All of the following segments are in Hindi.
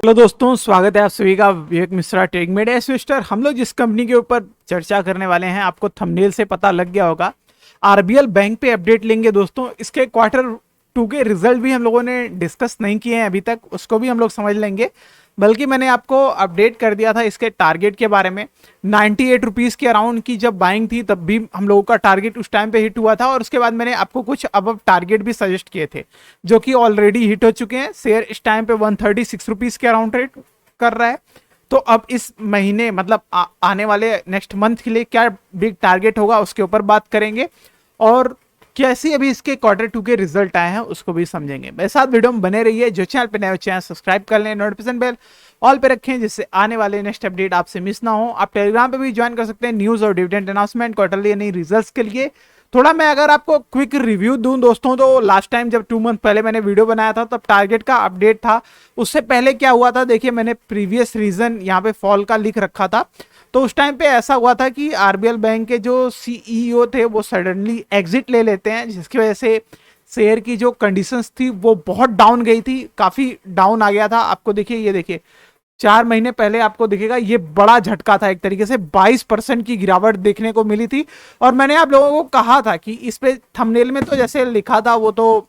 हेलो दोस्तों, स्वागत है आप सभी का विवेक मिश्रा टेक में इन्वेस्टर। हम लोग जिस कंपनी के ऊपर चर्चा करने वाले हैं, आपको थंबनेल से पता लग गया होगा। आरबीएल बैंक पे अपडेट लेंगे दोस्तों। इसके क्वार्टर 2 के रिजल्ट भी हम लोगों ने डिस्कस नहीं किए हैं अभी तक, उसको भी हम लोग समझ लेंगे। बल्कि मैंने आपको अपडेट कर दिया था इसके टारगेट के बारे में। 98 रुपीज़ के अराउंड की जब बाइंग थी तब भी हम लोगों का टारगेट उस टाइम पे हिट हुआ था, और उसके बाद मैंने आपको कुछ अब टारगेट भी सजेस्ट किए थे जो कि ऑलरेडी हिट हो चुके हैं। शेयर इस टाइम पे 136 रुपीज़ के अराउंड रेट कर रहा है। तो अब इस महीने मतलब आने वाले नेक्स्ट मंथ के लिए क्या बिग टारगेट होगा उसके ऊपर बात करेंगे, और कैसे अभी इसके क्वार्टर 2 के रिजल्ट आए हैं उसको भी समझेंगे। मेरे साथ वीडियो में बने रहिए। जो चैनल पे नए हो चैनल सब्सक्राइब कर लें, नोटिफिकेशन बेल ऑल पे रखें जिससे आने वाले नेक्स्ट अपडेट आपसे मिस ना हो। आप टेलीग्राम पे भी ज्वाइन कर सकते हैं न्यूज़ और डिविडेंड अनाउंसमेंट क्वार्टरली यानी रिजल्ट्स के लिए। थोड़ा मैं अगर आपको क्विक रिव्यू दूं दोस्तों, तो लास्ट टाइम जब 2 मंथ पहले मैंने वीडियो बनाया था तब टारगेट का अपडेट था। उससे पहले क्या हुआ था देखिए, मैंने प्रीवियस रीजन यहाँ पे फॉल का लिख रखा था। तो उस टाइम पे ऐसा हुआ था कि आरबीएल बैंक के जो सीईओ थे वो सडनली एग्जिट ले लेते हैं, जिसकी वजह से शेयर की जो कंडीशंस थी वो बहुत डाउन गई थी, काफी डाउन आ गया था। आपको देखिए, ये देखिए 4 महीने पहले आपको दिखेगा ये बड़ा झटका था, एक तरीके से 22% की गिरावट देखने को मिली थी। और मैंने आप लोगों को कहा था कि इस पे थंबनेल में तो जैसे लिखा था वो तो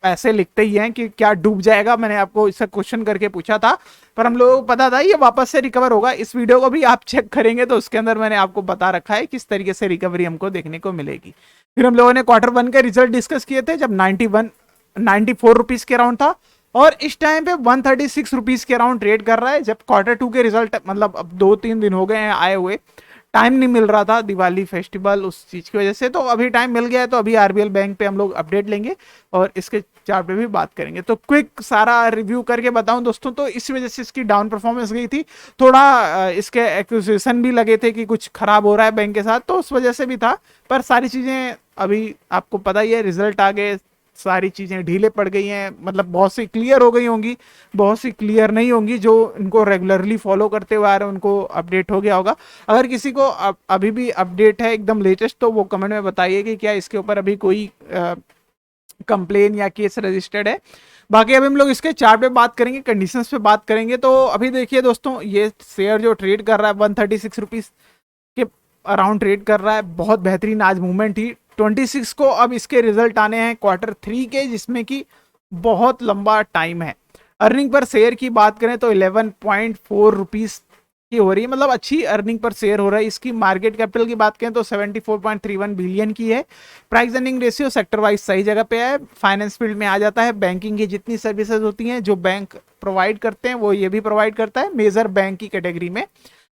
ऐसे लिखते ही हैं कि क्या डूब जाएगा। मैंने आपको इससे क्वेश्चन करके पूछा था, पर हम लोगों को पता था ये वापस से रिकवर होगा। इस वीडियो को भी आप चेक करेंगे तो उसके अंदर मैंने आपको बता रखा है किस तरीके से रिकवरी हमको देखने को मिलेगी। फिर हम लोगों ने क्वार्टर 1 के रिजल्ट डिस्कस किए थे जब 94 रुपीज के अराउंड था, और इस टाइम पे 136 रुपीज के अराउंड ट्रेड कर रहा है। जब क्वार्टर 2 के रिजल्ट मतलब अब 2-3 दिन हो गए हैं आए हुए, टाइम नहीं मिल रहा था दिवाली फेस्टिवल उस चीज की वजह से, तो अभी टाइम मिल गया है। तो अभी आरबीएल बैंक पे हम लोग अपडेट लेंगे और इसके चार्ट पे भी बात करेंगे। तो क्विक सारा रिव्यू करके बताऊं दोस्तों, तो इस वजह से इसकी डाउन परफॉर्मेंस गई थी। थोड़ा इसके एक्विजिशन भी लगे थे कि कुछ खराब हो रहा है बैंक के साथ, तो उस वजह से भी था। पर सारी चीजें अभी आपको पता ही है, रिजल्ट आ गए, सारी चीज़ें ढीले पड़ गई हैं। मतलब बहुत सी क्लियर हो गई होंगी, बहुत सी क्लियर नहीं होंगी। जो इनको रेगुलरली फॉलो करते हुए आ रहे हैं उनको अपडेट हो गया होगा। अगर किसी को अभी भी अपडेट है एकदम लेटेस्ट, तो वो कमेंट में बताइए कि क्या इसके ऊपर अभी कोई कंप्लेन या केस रजिस्टर्ड है। बाकी अभी हम लोग इसके चार्ट पे बात करेंगे, कंडीशंस पे बात करेंगे। तो अभी देखिए दोस्तों, ये शेयर जो ट्रेड कर रहा है 136 रुपीज़ के अराउंड ट्रेड कर रहा है। बहुत बेहतरीन आज मूवमेंट थी। 26 को अब इसके रिजल्ट आने हैं क्वार्टर 3 के, जिसमें कि बहुत लंबा टाइम है। अर्निंग पर शेयर की बात करें तो 11.4 रुपीज़ की हो रही है, मतलब अच्छी अर्निंग पर शेयर हो रहा है। इसकी मार्केट कैपिटल की बात करें तो 74.31 बिलियन की है। Price earning ratio sector wise सही जगह पे है, फाइनेंस फील्ड में आ जाता है। बैंकिंग की जितनी सर्विसेज होती हैं जो बैंक प्रोवाइड करते हैं वो ये भी प्रोवाइड करता है, मेजर बैंक की कैटेगरी में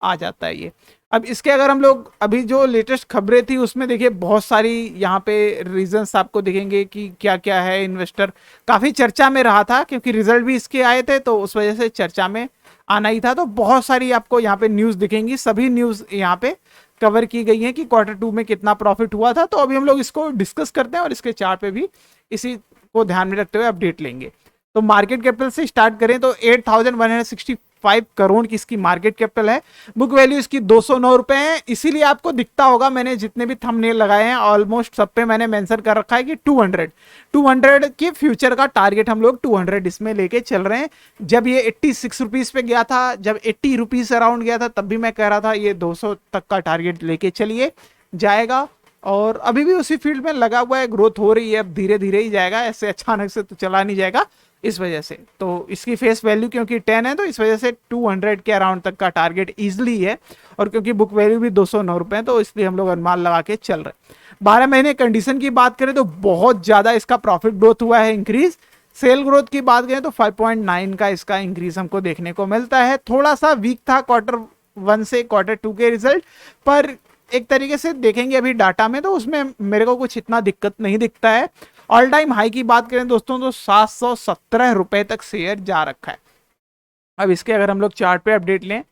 आ जाता है ये। अब इसके अगर हम लोग अभी जो लेटेस्ट खबरें थी उसमें देखिए, बहुत सारी यहाँ पे रीजंस आपको दिखेंगे कि क्या क्या है। इन्वेस्टर काफ़ी चर्चा में रहा था क्योंकि रिजल्ट भी इसके आए थे, तो उस वजह से चर्चा में आना ही था। तो बहुत सारी आपको यहाँ पे न्यूज़ दिखेंगी, सभी न्यूज़ यहाँ पे कवर की गई है कि क्वार्टर 2 में कितना प्रॉफिट हुआ था। तो अभी हम लोग इसको डिस्कस करते हैं और इसके चार्ट पे भी इसी को ध्यान में रखते हुए अपडेट लेंगे। तो मार्केट कैपिटल से स्टार्ट करें तो 8165 करोड़ की इसकी मार्केट कैपिटल है। बुक वैल्यू इसकी 209 रुपए है। इसीलिए आपको दिखता होगा मैंने जितने भी थंबनेल लगाए हैं ऑलमोस्ट सब पे मैंने मेंशन कर रखा है कि 200 के फ्यूचर का टारगेट हम लोग 200 इसमें लेके चल रहे हैं। जब ये 86 रुपीज पे गया था, जब 80 रुपीज अराउंड गया था, तब भी मैं कह रहा था ये 200 तक का टारगेट लेके चलिए, जाएगा। और अभी भी उसी फील्ड में लगा हुआ है, ग्रोथ हो रही है। अब धीरे धीरे ही जाएगा, ऐसे अचानक से तो चला नहीं जाएगा। इस वजह से तो इसकी फेस वैल्यू क्योंकि 10 है, तो इस वजह से 200 के अराउंड तक का टारगेट इजिली है। और क्योंकि बुक वैल्यू भी 209 रुपए है, तो इसलिए हम लोग अनुमान लगा के चल रहे हैं। 12 महीने कंडीशन की बात करें तो बहुत ज्यादा इसका प्रॉफिट ग्रोथ हुआ है, इंक्रीज। सेल ग्रोथ की बात करें तो 5.9 का इसका इंक्रीज हमको देखने को मिलता है। थोड़ा सा वीक था क्वार्टर 1 से क्वार्टर 2 के रिजल्ट, पर एक तरीके से देखेंगे अभी डाटा में तो उसमें मेरे को कुछ इतना दिक्कत नहीं दिखता है। ऑल टाइम हाई की बात करें दोस्तों तो 717 रुपए तक शेयर जा रखा है। अब इसके अगर हम लोग चार्ट पे अपडेट लें,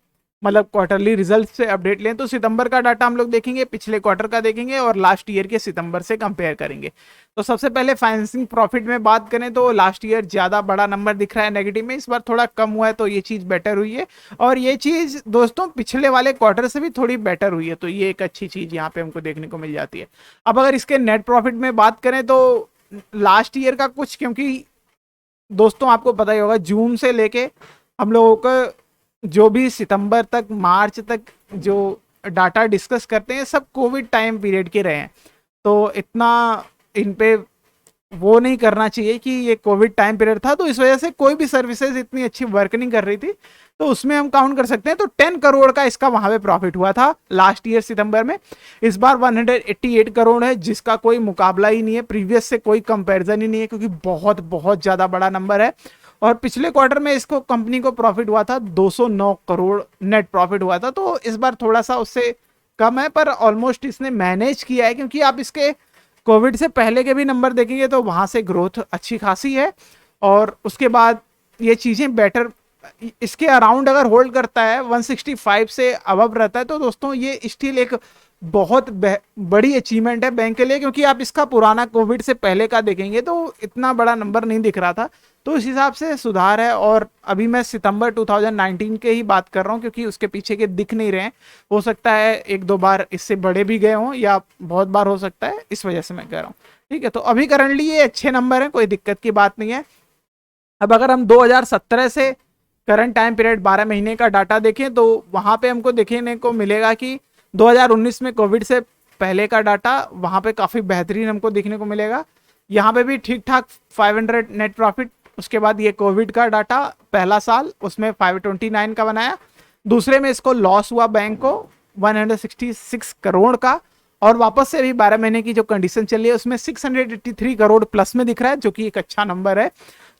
मतलब क्वार्टरली रिजल्ट से अपडेट लें, तो सितंबर का डाटा हम लोग देखेंगे, पिछले क्वार्टर का देखेंगे और लास्ट ईयर के सितंबर से कंपेयर करेंगे। तो सबसे पहले फाइनेंसिंग प्रॉफिट में बात करें तो लास्ट ईयर ज़्यादा बड़ा नंबर दिख रहा है नेगेटिव में, इस बार थोड़ा कम हुआ है, तो ये चीज़ बेटर हुई है। और ये चीज़ दोस्तों पिछले वाले क्वार्टर से भी थोड़ी बेटर हुई है, तो ये एक अच्छी चीज़ यहाँ पे हमको देखने को मिल जाती है। अब अगर इसके नेट प्रॉफिट में बात करें तो लास्ट ईयर का कुछ, क्योंकि दोस्तों आपको पता ही होगा जून से लेके हम लोगों को जो भी सितंबर तक मार्च तक जो डाटा डिस्कस करते हैं सब कोविड टाइम पीरियड के रहे हैं, तो इतना इन पे वो नहीं करना चाहिए कि ये कोविड टाइम पीरियड था तो इस वजह से कोई भी सर्विसेज इतनी अच्छी वर्क नहीं कर रही थी, तो उसमें हम काउंट कर सकते हैं। तो 10 करोड़ का इसका वहां पे प्रॉफिट हुआ था लास्ट ईयर सितंबर में। इस बार 188 करोड़ है, जिसका कोई मुकाबला ही नहीं है, प्रीवियस से कोई कंपैरिजन ही नहीं है, क्योंकि बहुत बहुत ज्यादा बड़ा नंबर है। और पिछले क्वार्टर में इसको कंपनी को प्रॉफिट हुआ था 209 करोड़ नेट प्रॉफिट हुआ था, तो इस बार थोड़ा सा उससे कम है, पर ऑलमोस्ट इसने मैनेज किया है, क्योंकि आप इसके कोविड से पहले के भी नंबर देखेंगे तो वहां से ग्रोथ अच्छी खासी है, और उसके बाद ये चीजें बेटर इसके अराउंड अगर होल्ड करता है 165 से अबव रहता है, तो दोस्तों ये स्टिल एक बहुत बड़ी अचीवमेंट है बैंक के लिए, क्योंकि आप इसका पुराना कोविड से पहले का देखेंगे तो इतना बड़ा नंबर नहीं दिख रहा था, तो इस हिसाब से सुधार है। और अभी मैं सितंबर 2019 के ही बात कर रहा हूँ, क्योंकि उसके पीछे के दिख नहीं रहे हैं, हो सकता है एक दो बार इससे बड़े भी गए हों या बहुत बार हो सकता है, इस वजह से मैं कह रहा हूँ। ठीक है, तो अभी करंटली ये अच्छे नंबर हैं, कोई दिक्कत की बात नहीं है। अब अगर हम 2017 से करंट टाइम पीरियड 12 महीने का डाटा देखें तो वहां पे हमको देखने को मिलेगा कि 2019 में कोविड से पहले का डाटा वहां पे काफी बेहतरीन हमको देखने को मिलेगा। यहाँ पे भी ठीक ठाक 500 नेट प्रॉफिट। उसके बाद ये कोविड का डाटा पहला साल उसमें 529 का बनाया, दूसरे में इसको लॉस हुआ बैंक को 166 करोड़ का, और वापस से भी 12 महीने की जो कंडीशन चल रही है उसमें 683 करोड़ प्लस में दिख रहा है, जो कि एक अच्छा नंबर है।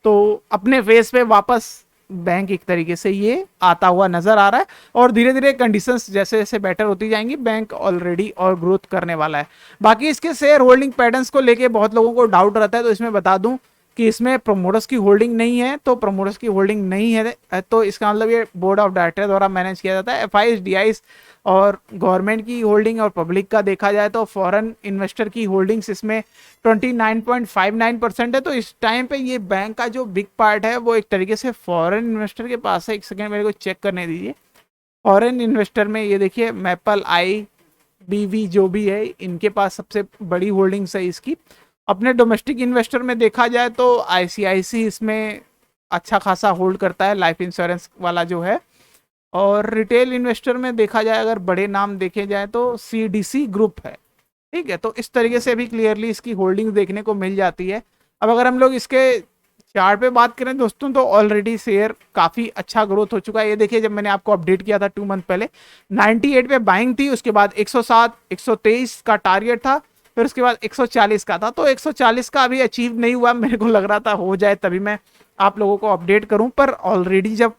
तो अपने फेस पे वापस बैंक एक तरीके से ये आता हुआ नजर आ रहा है, और धीरे धीरे कंडीशंस जैसे जैसे बेटर होती जाएंगी बैंक ऑलरेडी और ग्रोथ करने वाला है। बाकी इसके शेयर होल्डिंग पैटर्न्स को लेके बहुत लोगों को डाउट रहता है, तो इसमें बता दूं कि इसमें प्रमोटर्स की होल्डिंग नहीं है, तो प्रमोटर्स की होल्डिंग नहीं है तो इसका मतलब ये बोर्ड ऑफ डायरेक्टर द्वारा मैनेज किया जाता है। एफआईज, डीआईज और गवर्नमेंट की होल्डिंग और पब्लिक का देखा जाए तो फॉरेन इन्वेस्टर की होल्डिंग्स इसमें 29.59% है। तो इस टाइम पे ये बैंक का जो बिग पार्ट है वो एक तरीके से फॉरेन इन्वेस्टर के पास है। एक सेकेंड मेरे को चेक करने दीजिए। फॉरेन इन्वेस्टर में ये देखिए मैपल, आई बीवी जो भी है, इनके पास सबसे बड़ी होल्डिंग्स है इसकी। अपने डोमेस्टिक इन्वेस्टर में देखा जाए तो आईसीआईसी इसमें अच्छा खासा होल्ड करता है, लाइफ इंश्योरेंस वाला जो है। और रिटेल इन्वेस्टर में देखा जाए अगर बड़े नाम देखे जाए तो सीडीसी ग्रुप है। ठीक है, तो इस तरीके से भी क्लियरली इसकी होल्डिंग देखने को मिल जाती है। अब अगर हम लोग इसके चार्ट पे बात करें दोस्तों तो ऑलरेडी शेयर काफी अच्छा ग्रोथ हो चुका है। ये देखिए, जब मैंने आपको अपडेट किया था 2 मंथ पहले 98 पे बाइंग थी, उसके बाद 107 123 का टारगेट था, फिर उसके बाद 140 का था। तो 140 का अभी अचीव नहीं हुआ, मेरे को लग रहा था हो जाए तभी मैं आप लोगों को अपडेट करूं, पर ऑलरेडी जब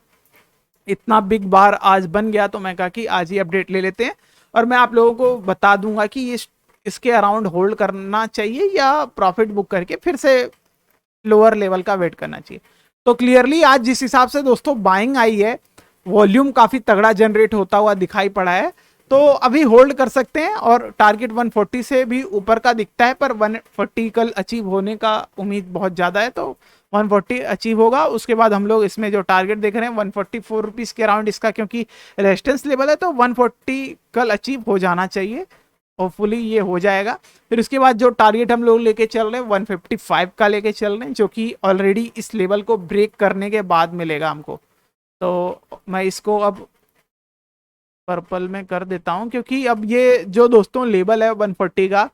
इतना बिग बार आज बन गया तो मैं कहा कि आज ही अपडेट ले लेते हैं, और मैं आप लोगों को बता दूंगा कि इसके अराउंड होल्ड करना चाहिए या प्रॉफिट बुक करके फिर से लोअर लेवल का वेट करना चाहिए। तो क्लियरली आज जिस हिसाब से दोस्तों बाइंग आई है, वॉल्यूम काफी तगड़ा जनरेट होता हुआ दिखाई पड़ा है, तो अभी होल्ड कर सकते हैं। और टारगेट 140 से भी ऊपर का दिखता है, पर 140 कल अचीव होने का उम्मीद बहुत ज्यादा है, तो 140 अचीव होगा। उसके बाद हम लोग इसमें जो टारगेट देख रहे हैं 144 रुपीज के अराउंड इसका, क्योंकि रेजिस्टेंस लेवल है, तो 140 कल अचीव हो जाना चाहिए। होपफुली ये हो जाएगा। फिर उसके बाद जो टारगेट हम लोग लेके चल रहे हैं 155 का लेके चल रहे हैं, जो कि ऑलरेडी इस लेवल को ब्रेक करने के बाद मिलेगा हमको। तो मैं इसको अब पर्पल में कर देता हूं, क्योंकि अब ये जो दोस्तों लेवल है 140 का,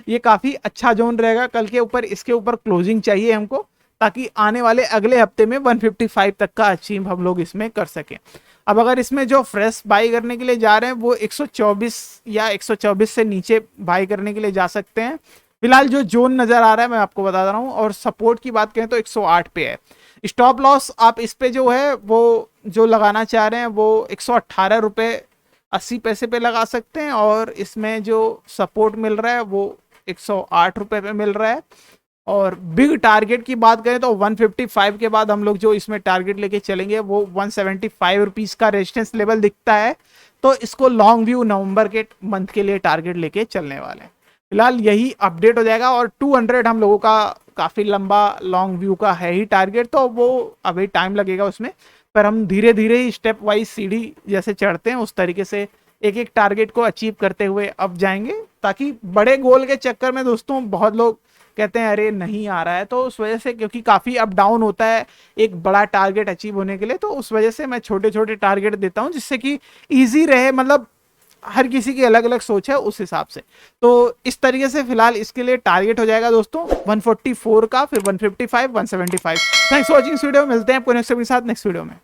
ये काफी अच्छा जोन रहेगा। कल के ऊपर इसके ऊपर क्लोजिंग चाहिए हमको, ताकि आने वाले अगले हफ्ते में 155 तक का अचीव हम लोग इसमें कर सकें। अब अगर इसमें जो फ्रेश बाई करने के लिए जा रहे हैं वो 124 या 124 से नीचे बाई करने के लिए जा सकते हैं। फिलहाल जो जोन नजर आ रहा है मैं आपको बता रहा हूँ, और सपोर्ट की बात करें तो 108 पे है। स्टॉप लॉस आप इस पे जो है वो जो लगाना चाह रहे हैं वो 118 रुपये 80 पैसे पे लगा सकते हैं, और इसमें जो सपोर्ट मिल रहा है वो 108 रुपये पे मिल रहा है। और बिग टारगेट की बात करें तो 155 के बाद हम लोग जो इसमें टारगेट लेके चलेंगे वो 175 रुपीज का रेजिस्टेंस लेवल दिखता है, तो इसको लॉन्ग व्यू नवंबर के मंथ के लिए टारगेट लेके चलने वाले हैं। फिलहाल यही अपडेट हो जाएगा, और 200 हम लोगों का काफी लंबा लॉन्ग व्यू का है ही टारगेट, तो वो अभी टाइम लगेगा उसमें, पर हम धीरे धीरे ही स्टेप वाइज सीढ़ी जैसे चढ़ते हैं उस तरीके से एक एक टारगेट को अचीव करते हुए अब जाएंगे, ताकि बड़े गोल के चक्कर में दोस्तों बहुत लोग कहते हैं अरे नहीं आ रहा है, तो उस वजह से क्योंकि काफ़ी अप डाउन होता है एक बड़ा टारगेट अचीव होने के लिए, तो उस वजह से मैं छोटे छोटे टारगेट देता हूँ जिससे कि ईजी रहे, मतलब हर किसी की अलग अलग सोच है उस हिसाब से। तो इस तरीके से फिलहाल इसके लिए टारगेट हो जाएगा दोस्तों 144 का, फिर 155, 175। थैंक्स फॉर वॉचिंग इस वीडियो में, मिलते हैं आपको नेक्स्ट के साथ नेक्स्ट वीडियो में।